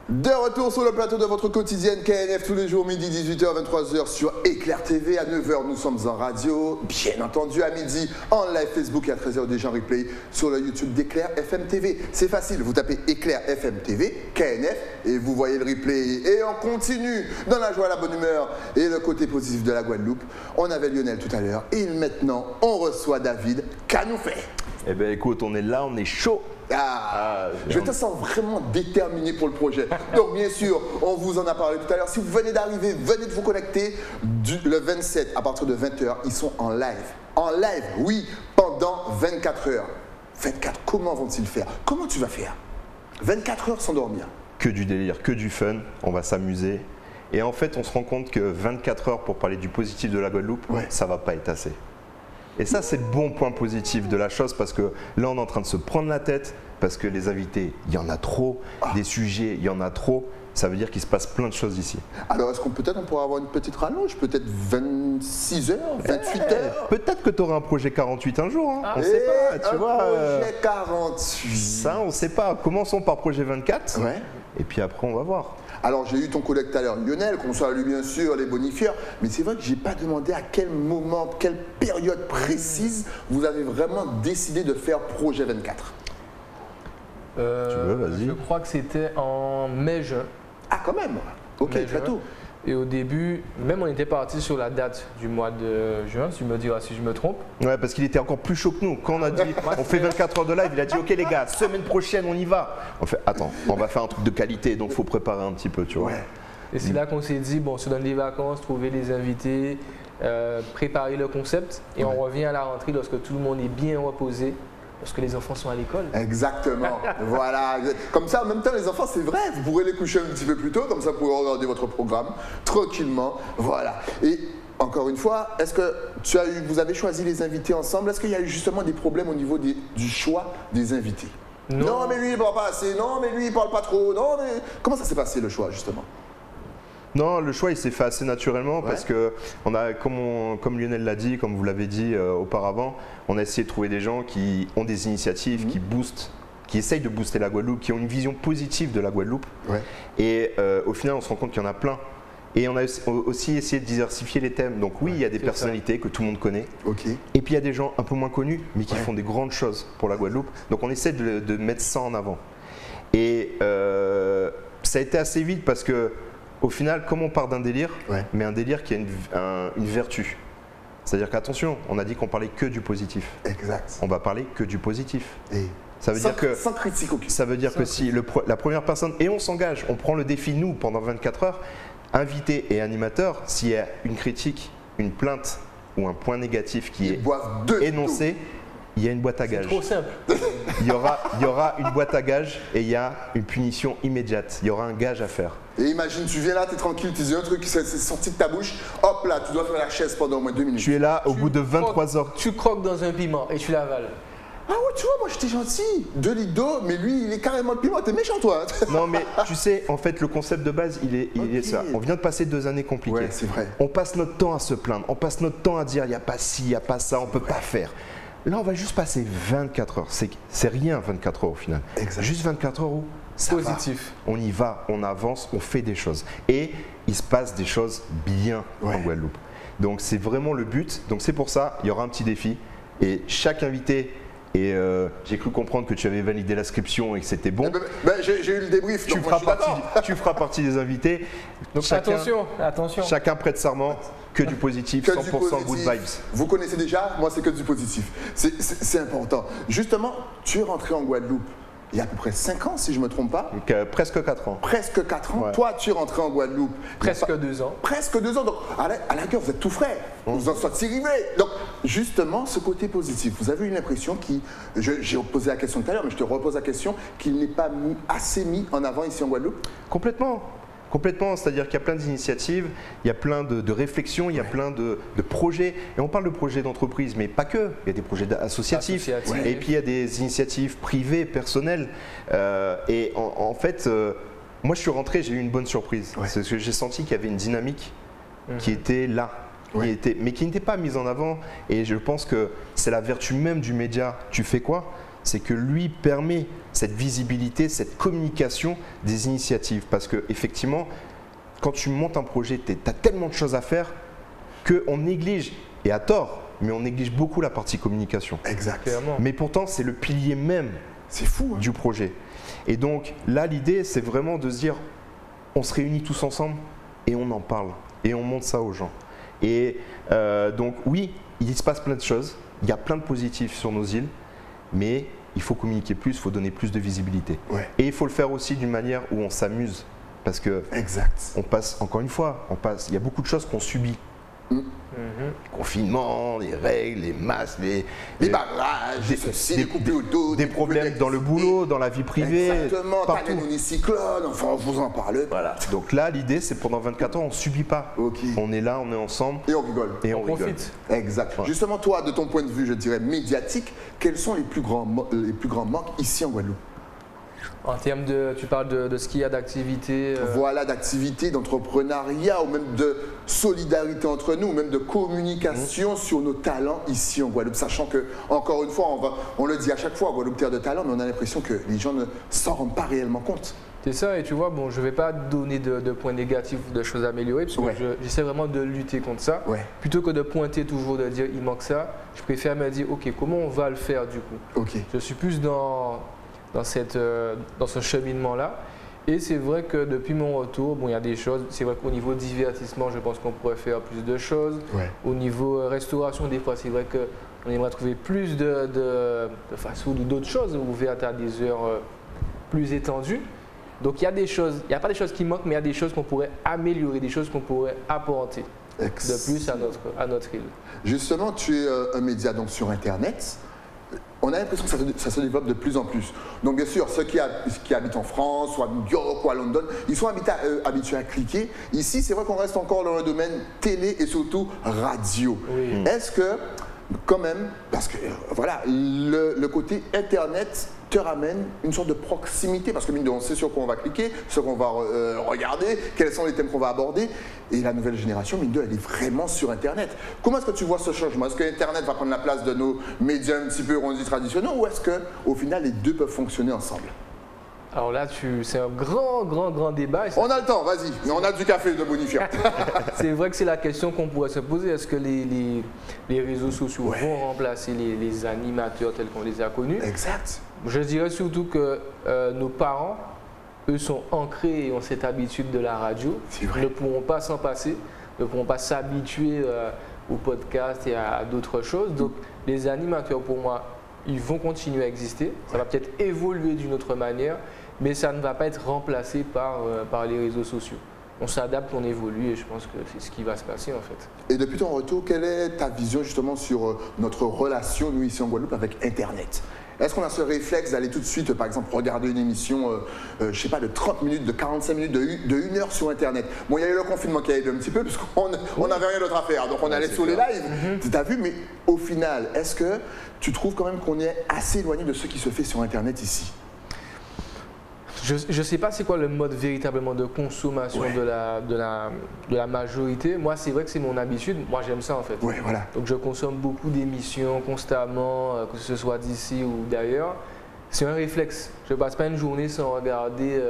De retour sur le plateau de votre quotidienne KNF tous les jours, midi 18h, 23h sur Éclair TV. À 9h, nous sommes en radio, bien entendu à midi, en live Facebook et à 13h déjà en replay sur le YouTube d'Éclair FM TV. C'est facile, vous tapez Éclair FM TV, KNF, et vous voyez le replay. Et on continue dans la joie, la bonne humeur et le côté positif de la Guadeloupe. On avait Lionel tout à l'heure et maintenant, on reçoit David. Qu'a nous fait? Eh bien écoute, on est là, on est chaud. Je te sens vraiment déterminé pour le projet. Donc bien sûr, on vous en a parlé tout à l'heure. Si vous venez d'arriver, venez de vous connecter le 27 à partir de 20h. Ils sont en live. En live, oui, pendant 24 heures. 24, comment vont-ils faire? Comment tu vas faire? 24 heures sans dormir. Que du délire, que du fun, on va s'amuser. Et en fait, on se rend compte que 24 heures pour parler du positif de la Guadeloupe, ça va pas être assez. Et ça, c'est le bon point positif de la chose parce que là, on est en train de se prendre la tête parce que les invités, il y en a trop, des sujets, il y en a trop. Ça veut dire qu'il se passe plein de choses ici. Alors, est-ce qu'on peut-être on pourra avoir une petite rallonge, peut-être 26 heures, 28 heures? Peut-être que tu auras un projet 48 un jour, hein. On ne sait pas, tu vois. Projet 48. Ça, on ne sait pas. Commençons par projet 24 et puis après, on va voir. Alors, j'ai eu ton collègue tout à l'heure, Lionel, qu'on salue bien sûr, les bonifieurs, mais c'est vrai que je n'ai pas demandé à quel moment, quelle période précise vous avez vraiment décidé de faire projet 24. Tu veux, vas-y. Je crois que c'était en mai-juin. Ah, quand même. Ok, très tôt. Et au début, même on était parti sur la date du mois de juin, tu me diras si je me trompe. Ouais, parce qu'il était encore plus chaud que nous. Quand on a dit on fait 24 heures de live, il a dit ok les gars, semaine prochaine on y va. On fait attends, on va faire un truc de qualité, donc il faut préparer un petit peu, tu vois. Et c'est là qu'on s'est dit, bon, se donne les vacances, trouver les invités, préparer le concept et on revient à la rentrée lorsque tout le monde est bien reposé. Parce que les enfants sont à l'école. Exactement. Voilà. Comme ça, en même temps, les enfants, c'est vrai, vous pourrez les coucher un petit peu plus tôt, comme ça, vous pourrez regarder votre programme tranquillement. Voilà. Et encore une fois, est-ce que vous avez choisi les invités ensemble? Est-ce qu'il y a eu justement des problèmes au niveau du choix des invités? Non, mais lui, il parle pas assez. Non, mais lui, il parle pas trop. Non, mais comment ça s'est passé le choix, justement? Non, le choix il s'est fait assez naturellement parce que on a, comme Lionel l'a dit, comme vous l'avez dit auparavant, on a essayé de trouver des gens qui ont des initiatives, qui boostent, qui essayent de booster la Guadeloupe, qui ont une vision positive de la Guadeloupe. Et au final, on se rend compte qu'il y en a plein. Et on a aussi essayé de diversifier les thèmes. Donc oui, il y a des personnalités que tout le monde connaît. Et puis il y a des gens un peu moins connus, mais qui font des grandes choses pour la Guadeloupe. Donc on essaie de mettre ça en avant. Et ça a été assez vite parce que au final, comme on part d'un délire, mais un délire qui a une vertu. C'est-à-dire qu'attention, on a dit qu'on parlait que du positif. Exact. On va parler que du positif. Ça veut sans, dire que, sans critique aucune. Ça veut dire que si la première personne, et on s'engage, on prend le défi nous pendant 24 heures, invité et animateur, s'il y a une critique, une plainte ou un point négatif qui est énoncé, il y a une boîte à gages. C'est trop simple. Il y aura une boîte à gages et il y a une punition immédiate. Il y aura un gage à faire. Et imagine, tu viens là, tu es tranquille, tu dis un truc qui s'est sorti de ta bouche, hop là, tu dois faire la chaise pendant au moins 2 minutes. Tu es là au bout de 23 heures. Tu croques dans un piment et tu l'avales. Ah ouais, tu vois, moi j'étais gentil, 2 litres d'eau, mais lui il est carrément le piment, t'es méchant toi. Non mais tu sais, en fait le concept de base il est ça. On vient de passer 2 années compliquées. Ouais, c'est vrai. On passe notre temps à se plaindre, on passe notre temps à dire il n'y a pas ci, il n'y a pas ça, on ne peut pas faire. Là on va juste passer 24 heures, c'est rien 24 heures au final. Exact. Juste 24 heures où ça positif. Va. On y va, on avance, on fait des choses. Et il se passe des choses bien en Guadeloupe. Donc c'est vraiment le but. Donc c'est pour ça, il y aura un petit défi. Et chaque invité, et j'ai cru comprendre que tu avais validé l'inscription et que c'était bon. J'ai eu le débrief, tu feras partie des invités. Donc attention. Chacun prête serment, que du positif, 100% good vibes. Vous connaissez déjà, moi c'est que du positif. C'est important. Justement, tu es rentré en Guadeloupe il y a à peu près 5 ans, si je ne me trompe pas. Donc, presque 4 ans. Presque 4 ans. Toi, tu es rentré en Guadeloupe. Presque 2 ans. Presque 2 ans. Donc, à la gueule, vous êtes tout frais. Vous en sortez arrivés. Donc, justement, ce côté positif, vous avez eu l'impression j'ai posé la question tout à l'heure, mais je te repose la question, qu'il n'est pas assez mis en avant ici en Guadeloupe? Complètement. Complètement, c'est-à-dire qu'il y a plein d'initiatives, il y a plein de réflexions, il y a plein de projets. Et on parle de projets d'entreprise, mais pas que. Il y a des projets associatifs. Et puis il y a des initiatives privées, personnelles. Et en fait, moi je suis rentré, j'ai eu une bonne surprise. Parce que j'ai senti qu'il y avait une dynamique qui était là. Mais qui n'était pas mise en avant. Et je pense que c'est la vertu même du média. Tu fais quoi? c'est que lui permet cette visibilité, cette communication des initiatives. Parce qu'effectivement, quand tu montes un projet, tu as tellement de choses à faire qu'on néglige, et à tort, mais on néglige beaucoup la partie communication. Exact. Mais pourtant, c'est le pilier même du projet. Et donc là, l'idée, c'est vraiment de se dire, on se réunit tous ensemble et on en parle. Et on montre ça aux gens. Et donc oui, il se passe plein de choses. Il y a plein de positifs sur nos îles. Mais il faut communiquer plus, il faut donner plus de visibilité. Ouais. Et il faut le faire aussi d'une manière où on s'amuse. Parce que on passe, encore une fois, il y a beaucoup de choses qu'on subit. Confinement, les règles, les masques, les barrages, les coupés au dos, des problèmes dans le boulot, dans la vie privée. Exactement, partout. Tananouni cyclone, enfin on vous en parle. Voilà. Donc là, l'idée, c'est pendant 24 ans, on ne subit pas. On est là, on est ensemble. Et on rigole. Et on profite. Exact. Ouais. Justement, toi, de ton point de vue, je dirais médiatique, quels sont les plus grands manques ici en Guadeloupe? En termes de, tu parles de ce qu'il y a d'activité. Voilà, d'activité, d'entrepreneuriat, ou même de solidarité entre nous, ou même de communication sur nos talents ici en Guadeloupe. Sachant que, encore une fois, on le dit à chaque fois, Guadeloupe, terre de talent, mais on a l'impression que les gens ne s'en rendent pas réellement compte. C'est ça, et tu vois, bon, je ne vais pas donner de points négatifs ou de choses à améliorer, parce que j'essaie vraiment de lutter contre ça. Plutôt que de pointer toujours, de dire il manque ça, je préfère me dire, ok, comment on va le faire du coup? Je suis plus dans ce cheminement-là. Et c'est vrai que depuis mon retour, bon, il y a des choses. C'est vrai qu'au niveau divertissement, je pense qu'on pourrait faire plus de choses. Au niveau restauration, des fois, c'est vrai qu'on aimerait trouver plus de fast-food ou d'autres choses ouvertes à des heures plus étendues. Donc il y a des choses, il n'y a pas des choses qui manquent, mais il y a des choses qu'on pourrait améliorer, des choses qu'on pourrait apporter de plus à notre île. Justement, tu es un média donc sur Internet. On a l'impression que ça se développe de plus en plus. Donc bien sûr, ceux qui habitent en France, ou à New York, ou à London, ils sont habitués à cliquer. Ici, c'est vrai qu'on reste encore dans le domaine télé et surtout radio. Est-ce que, quand même, parce que voilà, le côté Internet te ramène une sorte de proximité, parce que mine de on sait sur quoi on va cliquer, sur quoi on va regarder, quels sont les thèmes qu'on va aborder, et la nouvelle génération, mine de, elle est vraiment sur Internet. Comment est-ce que tu vois ce changement? Est-ce que Internet va prendre la place de nos médias un petit peu, on dit, traditionnels, ou est-ce qu'au final, les deux peuvent fonctionner ensemble? Alors là, c'est un grand débat. On a le temps, vas-y, mais on a du café de bonifiant. C'est vrai que c'est la question qu'on pourrait se poser. Est-ce que les réseaux sociaux vont remplacer les animateurs tels qu'on les a connus? Exact. Je dirais surtout que nos parents, eux, sont ancrés et ont cette habitude de la radio. Ils ne pourront pas s'en passer, ne pourront pas s'habituer au podcast et à d'autres choses. Donc les animateurs, pour moi, ils vont continuer à exister. Ça va peut-être évoluer d'une autre manière, mais ça ne va pas être remplacé par les réseaux sociaux. On s'adapte, on évolue et je pense que c'est ce qui va se passer en fait. Et depuis ton retour, quelle est ta vision justement sur notre relation, nous ici en Guadeloupe, avec Internet? Est-ce qu'on a ce réflexe d'aller tout de suite, par exemple, regarder une émission, je ne sais pas, de 30 minutes, de 45 minutes, de 1 heure sur Internet? Bon, il y a eu le confinement qui a aidé un petit peu, puisqu'on n'avait rien d'autre à faire, donc on allait sur les lives. Tu as vu, mais au final, est-ce que tu trouves quand même qu'on est assez éloigné de ce qui se fait sur Internet ici? Je ne sais pas c'est quoi le mode véritablement de consommation de la majorité. Moi, c'est vrai que c'est mon habitude. Moi, j'aime ça en fait. Donc, je consomme beaucoup d'émissions constamment, que ce soit d'ici ou d'ailleurs. C'est un réflexe. Je ne passe pas une journée sans regarder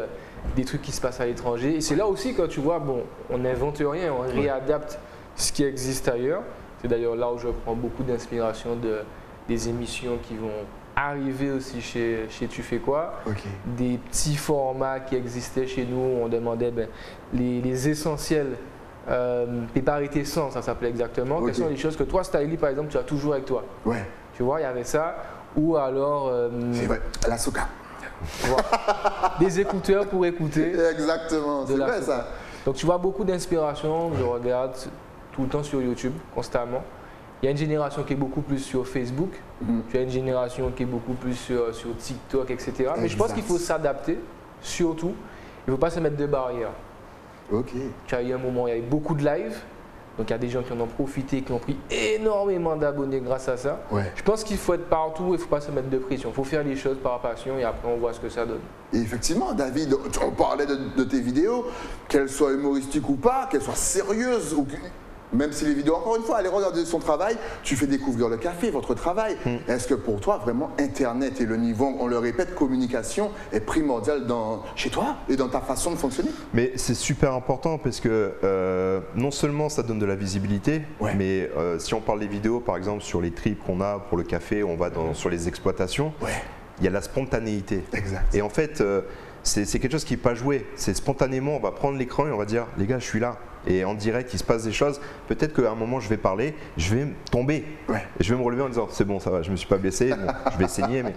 des trucs qui se passent à l'étranger. Et c'est là aussi quand tu vois, bon, on n'invente rien, on réadapte ce qui existe ailleurs. C'est d'ailleurs là où je prends beaucoup d'inspiration des émissions qui vont arriver aussi chez Tu fais quoi, des petits formats qui existaient chez nous, on demandait les essentiels, péparités sans, ça s'appelait exactement, quelles sont les choses que toi, Styly, par exemple, tu as toujours avec toi. Tu vois, il y avait ça, ou alors… c'est vrai, la soca. Des écouteurs pour écouter. Exactement, c'est vrai ça. Donc tu vois beaucoup d'inspiration, je regarde tout le temps sur YouTube, constamment. Il y a une génération qui est beaucoup plus sur Facebook, tu as une génération qui est beaucoup plus sur TikTok, etc. Mais je pense qu'il faut s'adapter, surtout. Il ne faut pas se mettre de barrières. Tu as eu un moment, il y avait beaucoup de live, donc il y a des gens qui en ont profité, qui ont pris énormément d'abonnés grâce à ça. Je pense qu'il faut être partout, il ne faut pas se mettre de pression. Il faut faire les choses par passion et après on voit ce que ça donne. Et effectivement, David, on parlait de tes vidéos, qu'elles soient humoristiques ou pas, qu'elles soient sérieuses ou Même si les vidéos, encore une fois, allez regarder son travail, tu fais découvrir le café, votre travail. Est-ce que pour toi, vraiment, Internet et le niveau, on le répète, communication est primordial chez toi et dans ta façon de fonctionner? Mais c'est super important parce que non seulement ça donne de la visibilité, mais si on parle des vidéos, par exemple, sur les trips qu'on a pour le café, on va sur les exploitations, il y a la spontanéité. Exact. Et en fait, c'est quelque chose qui n'est pas joué. C'est spontanément, on va prendre l'écran et on va dire, les gars, je suis là. Et en direct, il se passe des choses. Peut-être qu'à un moment, je vais parler, je vais tomber. Et je vais me relever en disant, c'est bon, ça va, je ne me suis pas blessé, bon, je vais saigner. Mais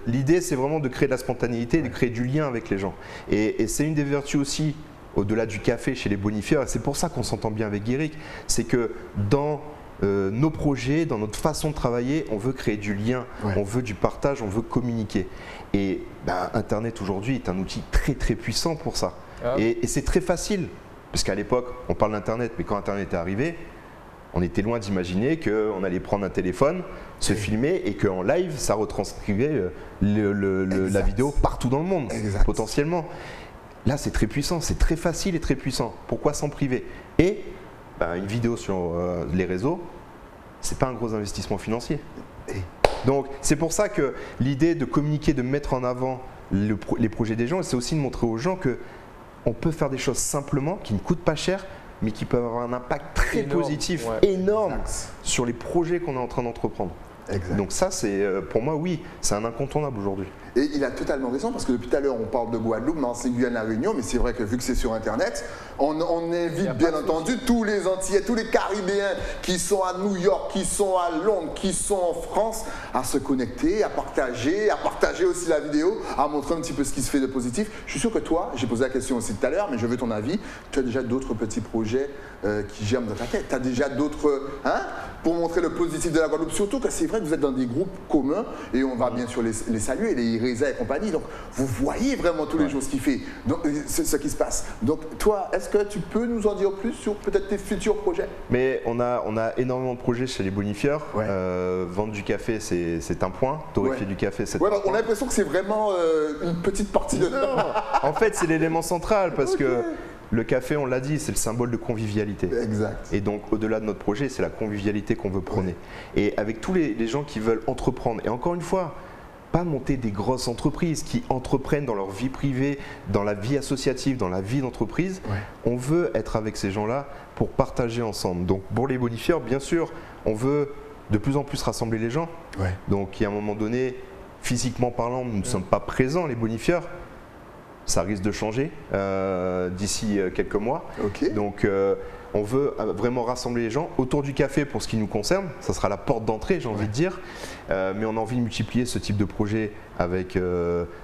l'idée, c'est vraiment de créer de la spontanéité, de créer du lien avec les gens. Et c'est une des vertus aussi, au-delà du café chez les bonifieurs. Et c'est pour ça qu'on s'entend bien avec Guéric. C'est que dans nos projets, dans notre façon de travailler, on veut créer du lien, on veut du partage, on veut communiquer. Et Internet aujourd'hui est un outil très très puissant pour ça. Et c'est très facile, parce qu'à l'époque, on parle d'Internet, mais quand Internet est arrivé, on était loin d'imaginer qu'on allait prendre un téléphone, se filmer et qu'en live, ça retranscrivait la vidéo partout dans le monde, potentiellement. Là, c'est très puissant, c'est très facile et très puissant. Pourquoi s'en priver? Et une vidéo sur les réseaux, c'est pas un gros investissement financier. Donc c'est pour ça que l'idée de communiquer, de mettre en avant les projets des gens, c'est aussi de montrer aux gens qu'on peut faire des choses simplement, qui ne coûtent pas cher, mais qui peuvent avoir un impact très positif, énorme sur les projets qu'on est en train d'entreprendre. Donc ça, c'est pour moi, oui, c'est un incontournable aujourd'hui. Et il a totalement raison, parce que depuis tout à l'heure, on parle de Guadeloupe, mais c'est Guyane à Réunion, mais c'est vrai que vu que c'est sur Internet, on invite bien entendu tous les Antillais, tous les Caribéens qui sont à New York, qui sont à Londres, qui sont en France, à se connecter, à partager aussi la vidéo, à montrer un petit peu ce qui se fait de positif. Je suis sûr que toi, j'ai posé la question aussi tout à l'heure, mais je veux ton avis, tu as déjà d'autres petits projets qui germent dans ta tête. Tu as déjà d'autres, pour montrer le positif de la Guadeloupe, surtout que c'est vrai que vous êtes dans des groupes communs et on va bien sûr les saluer, les Ireza et compagnie. Donc vous voyez vraiment tous les jours ce qu'il fait, donc ce qui se passe. Donc toi, est-ce que tu peux nous en dire plus sur peut-être tes futurs projets? Mais on a énormément de projets chez les bonifieurs. Vendre du café, c'est un point. Torréfier du café, c'est un point. On a l'impression que c'est vraiment une petite partie de... Non, en fait, c'est l'élément central parce que le café, on l'a dit, c'est le symbole de convivialité. Exact. Et donc, au-delà de notre projet, c'est la convivialité qu'on veut prôner. Et avec tous les gens qui veulent entreprendre, et encore une fois, pas monter des grosses entreprises qui entreprennent dans leur vie privée, dans la vie associative, dans la vie d'entreprise, on veut être avec ces gens-là pour partager ensemble. Donc, pour les bonifieurs, bien sûr, on veut de plus en plus rassembler les gens. Donc, il y a un moment donné, physiquement parlant, nous ne sommes pas présents, les bonifieurs. Ça risque de changer d'ici quelques mois. Donc, on veut vraiment rassembler les gens autour du café pour ce qui nous concerne. Ça sera la porte d'entrée, j'ai envie de dire. Mais on a envie de multiplier ce type de projet avec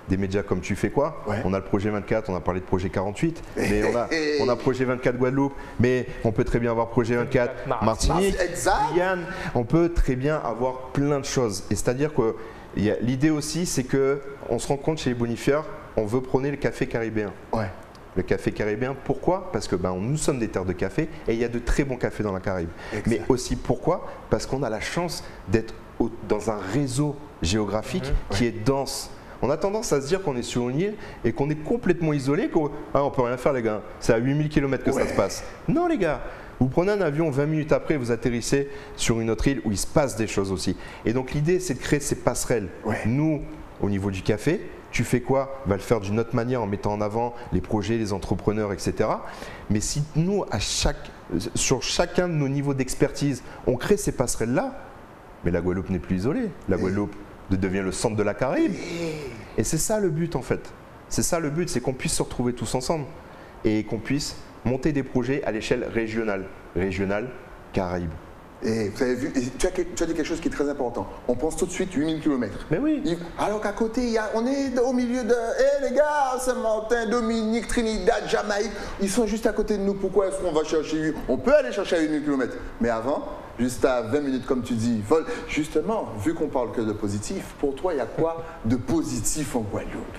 des médias comme Tu fais quoi. On a le projet 24, on a parlé de projet 48. Mais on a projet 24 Guadeloupe. Mais on peut très bien avoir projet 24 Martinique, Guyane. On peut très bien avoir plein de choses. Et c'est-à-dire que l'idée aussi, c'est qu'on se rend compte chez les bonifieurs, on veut prôner le café caribéen. Le café caribéen, pourquoi? Parce que nous sommes des terres de café et il y a de très bons cafés dans la Caraïbe. Mais aussi pourquoi? Parce qu'on a la chance d'être dans un réseau géographique qui est dense. On a tendance à se dire qu'on est sur une île et qu'on est complètement isolé, qu'on ne peut rien faire les gars, c'est à 8000 km que ça se passe. Non les gars, vous prenez un avion, 20 minutes après, vous atterrissez sur une autre île où il se passe des choses aussi. Et donc l'idée, c'est de créer ces passerelles. Nous, au niveau du café, Tu fais quoi? On va le faire d'une autre manière en mettant en avant les projets, les entrepreneurs, etc. Mais si nous, sur chacun de nos niveaux d'expertise, on crée ces passerelles-là, mais la Guadeloupe n'est plus isolée. La Guadeloupe devient le centre de la Caraïbe. Et c'est ça le but en fait. C'est ça le but, c'est qu'on puisse se retrouver tous ensemble et qu'on puisse monter des projets à l'échelle régionale. Régionale, Caraïbe. Et vous avez vu, tu as dit quelque chose qui est très important. On pense tout de suite 8000 km. Mais oui. Alors qu'à côté, on est au milieu de... Hé les gars, Saint-Martin, Dominique, Trinidad, Jamaïque, ils sont juste à côté de nous. Pourquoi est-ce qu'on va chercher... On peut aller chercher à 8000 km. Mais avant, juste à 20 minutes, comme tu dis, vol. Justement, vu qu'on parle que de positif, pour toi, il y a quoi de positif en Guadeloupe?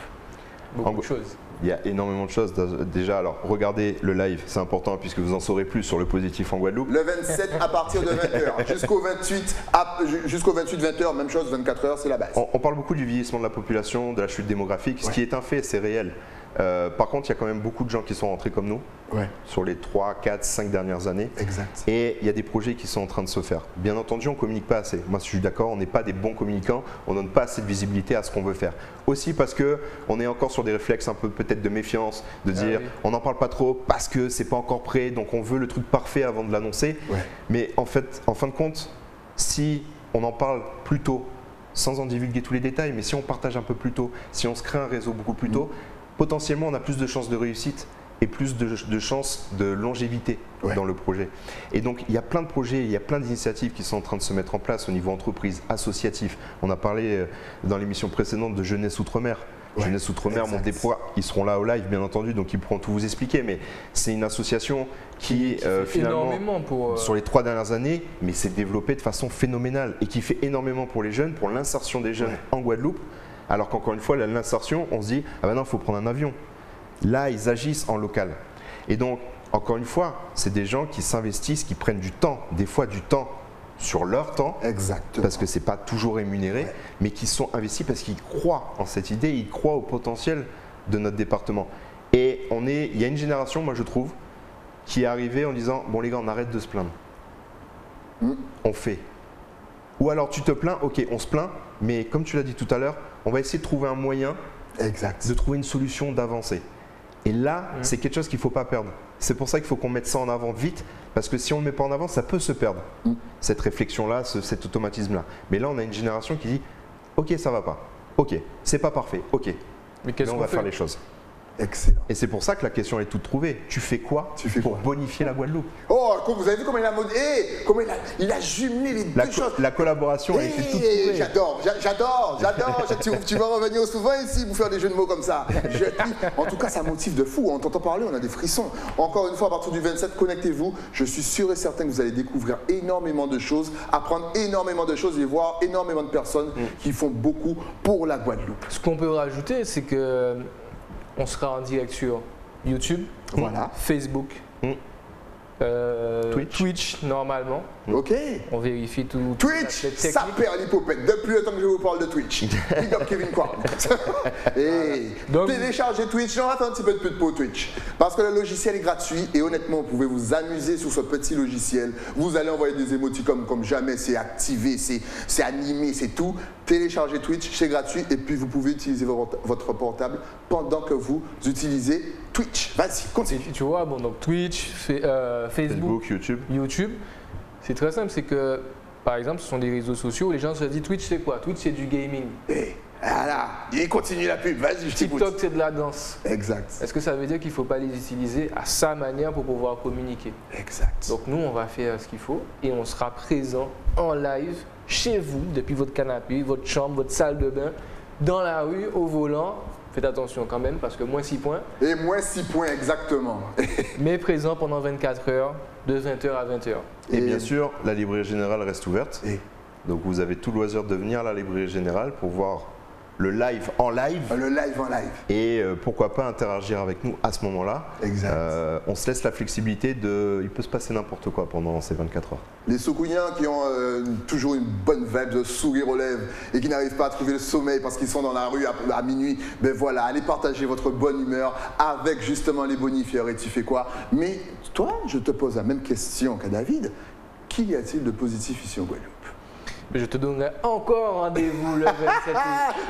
Beaucoup de choses. Il y a énormément de choses. Déjà, alors, regardez le live, c'est important puisque vous en saurez plus sur le positif en Guadeloupe. Le 27 à partir de 20h, jusqu'au 28, 20h, même chose, 24h, c'est la base. On parle beaucoup du vieillissement de la population, de la chute démographique. Ce qui est un fait, c'est réel. Par contre, il y a quand même beaucoup de gens qui sont rentrés comme nous sur les 3, 4, 5 dernières années. Exact. Et il y a des projets qui sont en train de se faire. Bien entendu, on ne communique pas assez. Moi, je suis d'accord, on n'est pas des bons communicants, on ne donne pas assez de visibilité à ce qu'on veut faire. Aussi parce qu'on est encore sur des réflexes un peu peut-être de méfiance, de dire on n'en parle pas trop parce que c'est pas encore prêt, donc on veut le truc parfait avant de l'annoncer. Mais en fait, en fin de compte, si on en parle plus tôt, sans en divulguer tous les détails, mais si on partage un peu plus tôt, si on se crée un réseau beaucoup plus tôt, potentiellement on a plus de chances de réussite et plus de chances de longévité dans le projet. Et donc il y a plein de projets, il y a plein d'initiatives qui sont en train de se mettre en place au niveau entreprise, associatif. On a parlé dans l'émission précédente de Jeunesse Outre-mer. Jeunesse Outre-mer, mon déploie, ils seront là au live bien entendu, donc ils pourront tout vous expliquer, mais c'est une association qui finalement, sur les 3 dernières années, mais s'est développée de façon phénoménale et qui fait énormément pour les jeunes, pour l'insertion des jeunes en Guadeloupe, alors qu'encore une fois, l'insertion, on se dit, ah ben non, il faut prendre un avion. Là, ils agissent en local. Et donc, encore une fois, c'est des gens qui s'investissent, qui prennent du temps, des fois du temps sur leur temps, parce que ce n'est pas toujours rémunéré, mais qui sont investis parce qu'ils croient en cette idée, ils croient au potentiel de notre département. Et il y a une génération, moi je trouve, qui est arrivée en disant, bon les gars, on arrête de se plaindre. On fait. Ou alors tu te plains, ok, on se plaint, mais comme tu l'as dit tout à l'heure, on va essayer de trouver un moyen de trouver une solution, d'avancer. Et là, c'est quelque chose qu'il ne faut pas perdre. C'est pour ça qu'il faut qu'on mette ça en avant vite, parce que si on ne le met pas en avant, ça peut se perdre. Cette réflexion-là, cet automatisme-là. Mais là, on a une génération qui dit, ok, ça ne va pas. Ok, c'est pas parfait. Ok, mais on va faire les choses. Excellent. Et c'est pour ça que la question est toute trouvée. Tu fais quoi pour bonifier la Guadeloupe? Oh, vous avez vu comment il a comment il a jumelé les deux choses. La collaboration a été toute trouvée. J'adore. Tu vas revenir souvent ici pour faire des jeux de mots comme ça. En tout cas, ça motive de fou. On t'entend parler, on a des frissons. Encore une fois, à partir du 27, connectez-vous. Je suis sûr et certain que vous allez découvrir énormément de choses, apprendre énormément de choses et voir énormément de personnes qui font beaucoup pour la Guadeloupe. Ce qu'on peut rajouter, c'est que on sera en direct sur YouTube, Facebook, Twitch normalement. Ok. On vérifie tout. Twitch, ça perd l'hypopète. Depuis le temps que je vous parle de Twitch. Big up Kevin Quark. Et téléchargez Twitch. On va faire un petit peu de pub pour Twitch. Parce que le logiciel est gratuit et honnêtement, vous pouvez vous amuser sur ce petit logiciel. Vous allez envoyer des émoticônes comme jamais. C'est activé, c'est animé, c'est tout. Téléchargez Twitch, c'est gratuit et puis vous pouvez utiliser votre portable pendant que vous utilisez Twitch. Vas-y, continue. Tu vois, bon, donc Twitch, Facebook, YouTube. C'est très simple, c'est que, par exemple, ce sont des réseaux sociaux où les gens se disent Twitch c'est quoi? Twitch c'est du gaming. Voilà, il continue la pub, vas-y, je t'écoute. TikTok c'est de la danse. Exact. Est-ce que ça veut dire qu'il ne faut pas les utiliser à sa manière pour pouvoir communiquer? Exact. Donc nous, on va faire ce qu'il faut et on sera présent en live chez vous, depuis votre canapé, votre chambre, votre salle de bain, dans la rue, au volant. Faites attention quand même parce que moins 6 points. Et moins 6 points, exactement. Mais présent pendant 24 heures, de 20h à 20h. Et bien sûr, la librairie générale reste ouverte. Donc vous avez tout loisir de venir à la librairie générale pour voir le live en live. Le live en live. Et pourquoi pas interagir avec nous à ce moment-là. Exact. On se laisse la flexibilité il peut se passer n'importe quoi pendant ces 24 heures. Les Sokouiens qui ont toujours une bonne vibe de sourire aux lèvres et qui n'arrivent pas à trouver le sommeil parce qu'ils sont dans la rue à minuit, ben voilà, allez partager votre bonne humeur avec justement les bonifieurs et tu fais quoi? Mais toi, je te pose la même question qu'à David. Qu'y a-t-il de positif ici en Guadeloupe? Je te donnerai encore rendez-vous le 27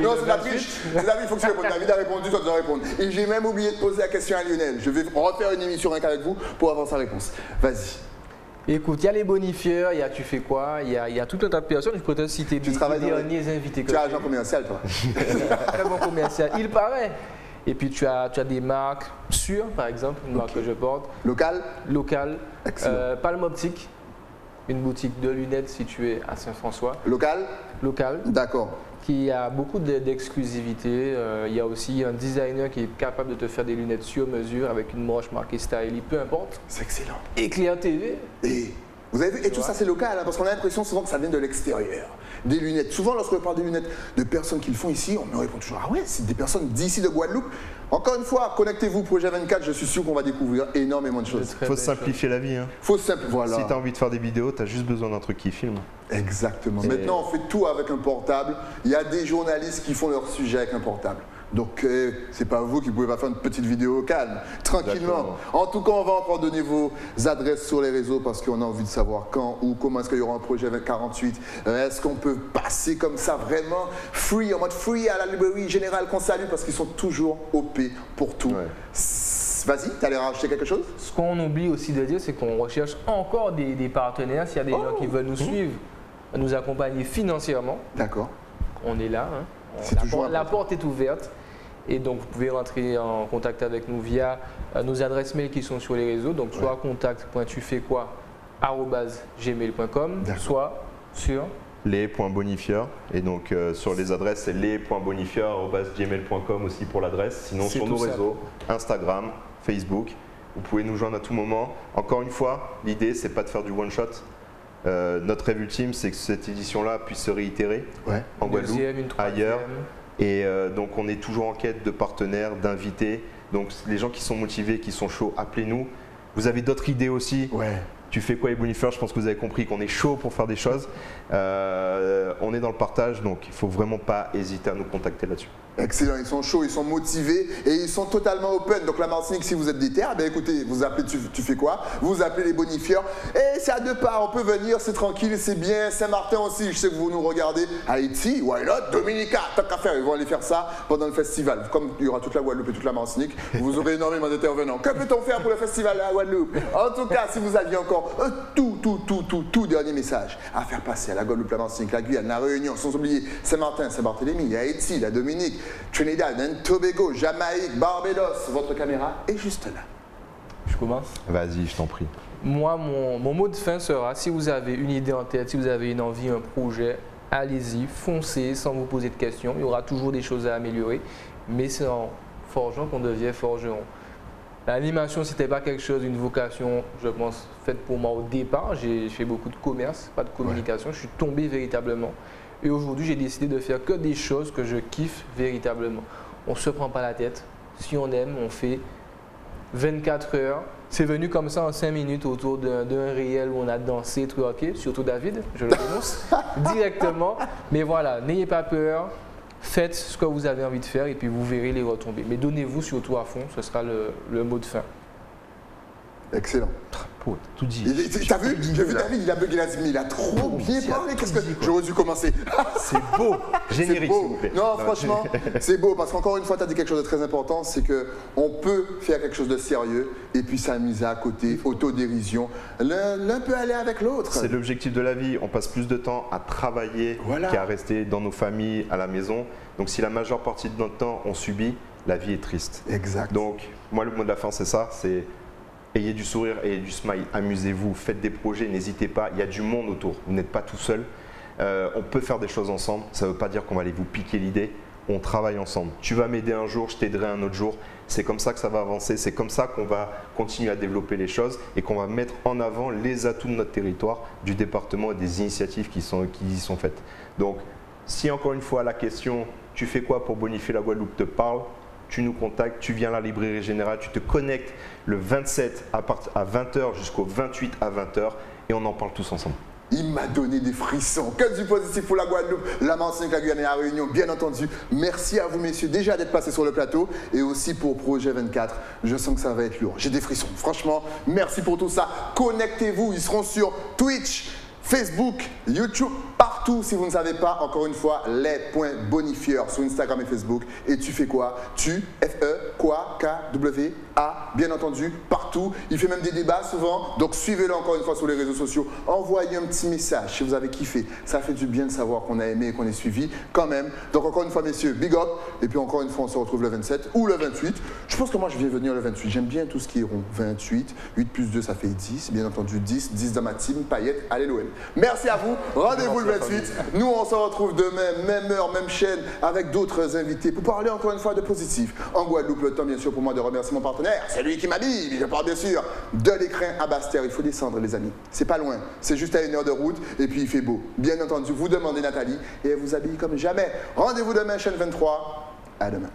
Non, c'est la triche. C'est David, il faut que tu répondes. David a répondu, toi tu dois répondre. Et j'ai même oublié de poser la question à Lionel. Je vais refaire une émission rien qu'avec vous pour avoir sa réponse. Vas-y. Écoute, il y a les bonifieurs, il y a tu fais quoi, il y a tout un tas de personnes. Je peux te citer des derniers invités. Tu es agent commercial, toi. Très bon commercial, il paraît. Et puis tu as des marques sûres, par exemple, une marque que je porte. Local. Excellent. Palme Optique. Une boutique de lunettes située à Saint-François. Local. D'accord. Qui a beaucoup d'exclusivité. Il y a aussi un designer qui est capable de te faire des lunettes sur mesure avec une broche marquée Styly, peu importe. C'est excellent. Éclair TV. Et vous avez vu, et tout ça c'est local, hein, parce qu'on a l'impression souvent que ça vient de l'extérieur. Des lunettes. Souvent, lorsqu'on parle des lunettes de personnes qui le font ici, on me répond toujours ah ouais, c'est des personnes d'ici de Guadeloupe. Encore une fois, connectez-vous, Projet 24, je suis sûr qu'on va découvrir énormément de choses. Il faut simplifier la vie. Hein. Voilà. Si tu as envie de faire des vidéos, tu as juste besoin d'un truc qui filme. Exactement. Maintenant, on fait tout avec un portable. Il y a des journalistes qui font leur sujet avec un portable. Donc, c'est pas vous qui pouvez pas faire une petite vidéo calme, tranquillement. Exactement. En tout cas, on va encore donner vos adresses sur les réseaux parce qu'on a envie de savoir quand ou comment est-ce qu'il y aura un projet 2048. Est-ce qu'on peut passer comme ça vraiment free, en mode free à la librairie générale qu'on salue parce qu'ils sont toujours OP pour tout. Ouais. Vas-y, tu allais rajouter quelque chose? Ce qu'on oublie aussi de dire, c'est qu'on recherche encore des partenaires. S'il y a des gens qui veulent nous suivre, nous accompagner financièrement, D'accord. on est là. La porte est ouverte. Et donc, vous pouvez rentrer en contact avec nous via nos adresses mail qui sont sur les réseaux. Donc, soit contact.tufaiquoi@gmail.com, soit sur les.bonifieur. Et donc, sur les adresses, c'est les.bonifieur@gmail.com aussi pour l'adresse. Sinon, sur nos réseaux, Instagram, Facebook, vous pouvez nous joindre à tout moment. Encore une fois, l'idée, c'est pas de faire du one-shot. Notre rêve ultime, c'est que cette édition-là puisse se réitérer en Guadeloupe, ailleurs. Et donc on est toujours en quête de partenaires, d'invités. Donc les gens qui sont motivés, qui sont chauds, appelez-nous. Vous avez d'autres idées aussi? Tu fais quoi, les Bonifieurs? Je pense que vous avez compris qu'on est chaud pour faire des choses. On est dans le partage, donc il ne faut vraiment pas hésiter à nous contacter là-dessus. Excellent, ils sont chauds, ils sont motivés et ils sont totalement open. Donc la Martinique, si vous êtes des terres, ben écoutez, vous appelez tu fais quoi? Vous appelez les Bonifieurs et c'est à deux pas, on peut venir, c'est tranquille, c'est bien. Saint-Martin aussi, je sais que vous nous regardez. Haïti, why not? Dominica, tant qu'à faire, ils vont aller faire ça pendant le festival. Comme il y aura toute la Guadeloupe et toute la Martinique, vous aurez énormément d'intervenants. Que peut-on faire pour le festival à la Guadeloupe? En tout cas, si vous aviez encore un tout dernier message à faire passer à la Guadeloupe, la Martinique, la Guyane, la Réunion, sans oublier Saint-Martin, Saint-Barthélemy, Haïti, la Dominique, Trinidad and Tobago, Jamaïque, Barbados, votre caméra est juste là. Je commence? Vas-y, je t'en prie. Moi, mon mot de fin sera, si vous avez une idée en tête, si vous avez une envie, un projet, allez-y, foncez sans vous poser de questions. Il y aura toujours des choses à améliorer, mais c'est en forgeant qu'on devient forgeron. L'animation, c'était pas quelque chose, une vocation, je pense, faite pour moi au départ. J'ai fait beaucoup de commerce, pas de communication. Je suis tombé véritablement. Et aujourd'hui, j'ai décidé de faire que des choses que je kiffe véritablement. On ne se prend pas la tête. Si on aime, on fait 24 heures. C'est venu comme ça en 5 minutes autour d'un réel où on a dansé, truqué, surtout David, je le dénonce directement. Mais voilà, n'ayez pas peur. Faites ce que vous avez envie de faire et puis vous verrez les retombées. Mais donnez-vous surtout à fond, ce sera le mot de fin. Excellent. Tout dit. T'as vu? J'ai vu David, il a bugué la zimie, il a trop bien parlé. Qu'est-ce que j'aurais dû commencer? C'est beau. Générique, s'il vous plaît. Non, franchement, c'est beau parce qu'encore une fois, tu as dit quelque chose de très important, c'est qu'on peut faire quelque chose de sérieux et puis s'amuser à côté, autodérision. L'un peut aller avec l'autre. C'est l'objectif de la vie. On passe plus de temps à travailler qu'à rester dans nos familles, à la maison. Donc si la majeure partie de notre temps, on subit, la vie est triste. Exact. Donc moi, le mot de la fin, c'est ça, c'est ayez du sourire, ayez du smile, amusez-vous, faites des projets, n'hésitez pas, il y a du monde autour, vous n'êtes pas tout seul. On peut faire des choses ensemble, ça ne veut pas dire qu'on va aller vous piquer l'idée, on travaille ensemble. Tu vas m'aider un jour, je t'aiderai un autre jour, c'est comme ça que ça va avancer, c'est comme ça qu'on va continuer à développer les choses et qu'on va mettre en avant les atouts de notre territoire, du département et des initiatives qui y sont faites. Donc, si encore une fois la question « tu fais quoi pour bonifier la Guadeloupe ?» te parle, tu nous contactes, tu viens à la librairie générale, tu te connectes le 27 à 20h jusqu'au 28 à 20h et on en parle tous ensemble. Il m'a donné des frissons. Que du positif pour la Guadeloupe, la Martinique, la Guyane et la Réunion, bien entendu. Merci à vous, messieurs, déjà d'être passés sur le plateau et aussi pour Projet 24. Je sens que ça va être lourd. J'ai des frissons. Franchement, merci pour tout ça. Connectez-vous. Ils seront sur Twitch, Facebook, YouTube, partout. Si vous ne savez pas, encore une fois, les.bonifieurs sur Instagram et Facebook. Et tu fais quoi? Tu, F-E, quoi, K-W-A, bien entendu, partout. Il fait même des débats souvent. Donc suivez-le encore une fois sur les réseaux sociaux. Envoyez un petit message si vous avez kiffé. Ça fait du bien de savoir qu'on a aimé et qu'on est suivi quand même. Donc encore une fois, messieurs, big up. Et puis encore une fois, on se retrouve le 27 ou le 28. Je pense que moi, je viens venir le 28. J'aime bien tout ce qui est rond. 28, 8 plus 2, ça fait 10. Bien entendu, 10. 10 dans ma team. Paillettes, allez l'OM. Merci à vous. Rendez-vous le 28. Nous, on se retrouve demain, même heure, même chaîne, avec d'autres invités pour parler encore une fois de positif. En Guadeloupe, le temps, bien sûr, pour moi de remercier mon partenaire. C'est lui qui m'habille. Je parle bien sûr de l'écrin à Basse-Terre. Il faut descendre, les amis. C'est pas loin. C'est juste à 1 heure de route. Et puis, il fait beau. Bien entendu, vous demandez Nathalie et elle vous habille comme jamais. Rendez-vous demain, chaîne 23. À demain.